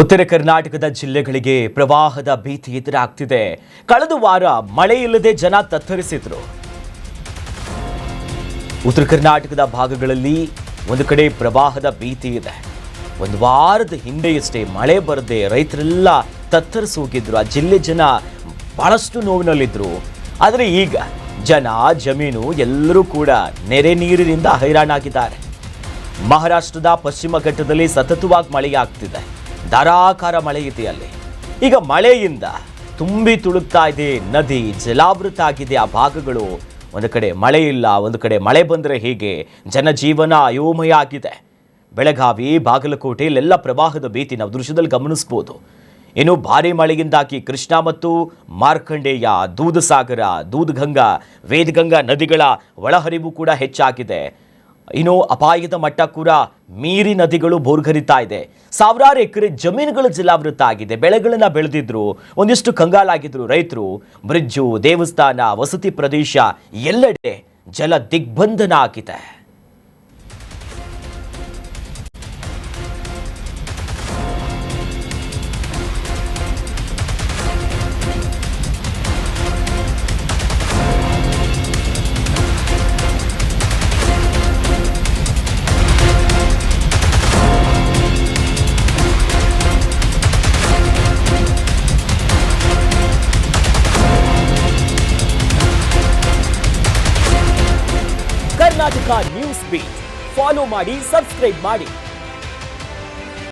ಉತ್ತರ ಕರ್ನಾಟಕದ ಜಿಲ್ಲೆಗಳಿಗೆ ಪ್ರವಾಹದ ಭೀತಿ ಎದುರಾಗ್ತಿದೆ. ಕಳೆದ ವಾರ ಮಳೆ ಇಲ್ಲದೆ ಜನ ತತ್ತರಿಸಿದ್ರು. ಉತ್ತರ ಕರ್ನಾಟಕದ ಭಾಗಗಳಲ್ಲಿ ಒಂದು ಕಡೆ ಪ್ರವಾಹದ ಭೀತಿ ಇದೆ. ಒಂದು ವಾರದ ಹಿಂದೆಯಷ್ಟೇ ಮಳೆ ಬರದೆ ರೈತರೆಲ್ಲ ತತ್ತರಿಸಿ ಹೋಗಿದ್ರು. ಆ ಜಿಲ್ಲೆ ಜನ ಬಹಳಷ್ಟು ನೋವಿನಲ್ಲಿದ್ರು. ಆದರೆ ಈಗ ಜನ ಜಮೀನು ಎಲ್ಲರೂ ಕೂಡ ನೆರೆ ನೀರಿನಿಂದ ಹೈರಾಣಾಗಿದ್ದಾರೆ. ಮಹಾರಾಷ್ಟ್ರದ ಪಶ್ಚಿಮ ಘಟ್ಟದಲ್ಲಿ ಸತತವಾಗಿ ಮಳೆಯಾಗ್ತಿದೆ. ಧಾರಾಕಾರ ಮಳೆ ಇದೆ ಅಲ್ಲಿ. ಈಗ ಮಳೆಯಿಂದ ತುಂಬಿ ತುಳುಕ್ತಾ ಇದೆ ನದಿ, ಜಲಾವೃತ ಆಗಿದೆ ಆ ಭಾಗಗಳು. ಒಂದು ಕಡೆ ಮಳೆ ಇಲ್ಲ, ಒಂದು ಕಡೆ ಮಳೆ ಬಂದರೆ ಹೀಗೆ ಜನಜೀವನ ಅಯೋಮಯ ಆಗಿದೆ. ಬೆಳಗಾವಿ, ಬಾಗಲಕೋಟೆ ಇಲ್ಲೆಲ್ಲ ಪ್ರವಾಹದ ಭೀತಿ ನಾವು ದೃಶ್ಯದಲ್ಲಿ ಗಮನಿಸ್ಬೋದು. ಇನ್ನು ಭಾರಿ ಮಳೆಯಿಂದಾಗಿ ಕೃಷ್ಣಾ ಮತ್ತು ಮಾರ್ಕಂಡೇಯ, ದೂಧಸಾಗರ, ದೂಧಗಂಗಾ, ವೇದಗಂಗಾ ನದಿಗಳ ಒಳಹರಿವು ಕೂಡ ಹೆಚ್ಚಾಗಿದೆ. ಇನ್ನು ಅಪಾಯದ ಮಟ್ಟ ಕೂಡ ಮೀರಿ ನದಿಗಳು ಬೋರ್ಗರಿತಾ ಇದೆ. ಸಾವಿರಾರು ಎಕರೆ ಜಮೀನುಗಳು ಜಲಾವೃತ ಆಗಿದೆ. ಬೆಳೆಗಳನ್ನ ಬೆಳೆದಿದ್ರು, ಒಂದಿಷ್ಟು ಕಂಗಾಲಾಗಿದ್ರು ರೈತರು. ಬ್ರಿಡ್ಜು, ದೇವಸ್ಥಾನ, ವಸತಿ ಪ್ರದೇಶ ಎಲ್ಲೆಡೆ ಜಲ ದಿಗ್ಬಂಧನ ಆಗಿದೆ. ಕರ್ನಾಟಕ ನ್ಯೂಸ್ ಬೀಟ್ ಫಾಲೋ ಮಾಡಿ, ಸಬ್ಸ್ಕ್ರೈಬ್ ಮಾಡಿ.